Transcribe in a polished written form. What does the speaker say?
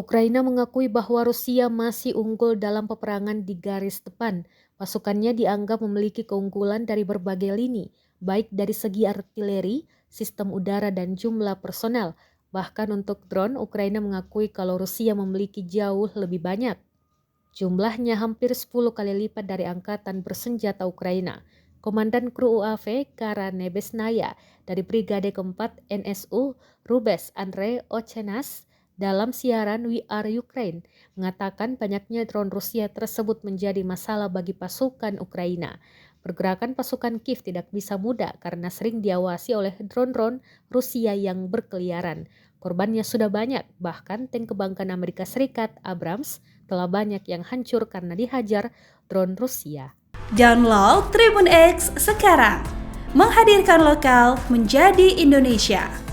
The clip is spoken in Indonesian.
Ukraina mengakui bahwa Rusia masih unggul dalam peperangan di garis depan. Pasukannya dianggap memiliki keunggulan dari berbagai lini, baik dari segi artileri, sistem udara, dan jumlah personel. Bahkan untuk drone, Ukraina mengakui kalau Rusia memiliki jauh lebih banyak. Jumlahnya hampir 10 kali lipat dari angkatan bersenjata Ukraina. Komandan kru UAV Kara Nebesnaya dari Brigade keempat NSU Rubes Andrei Ochenas dalam siaran We Are Ukraine mengatakan banyaknya drone Rusia tersebut menjadi masalah bagi pasukan Ukraina. Pergerakan pasukan Kiev tidak bisa mudah karena sering diawasi oleh drone-drone Rusia yang berkeliaran. Korbannya sudah banyak, bahkan tank kebanggaan Amerika Serikat Abrams telah banyak yang hancur karena dihajar drone Rusia. Download Tribun X sekarang, menghadirkan lokal menjadi Indonesia.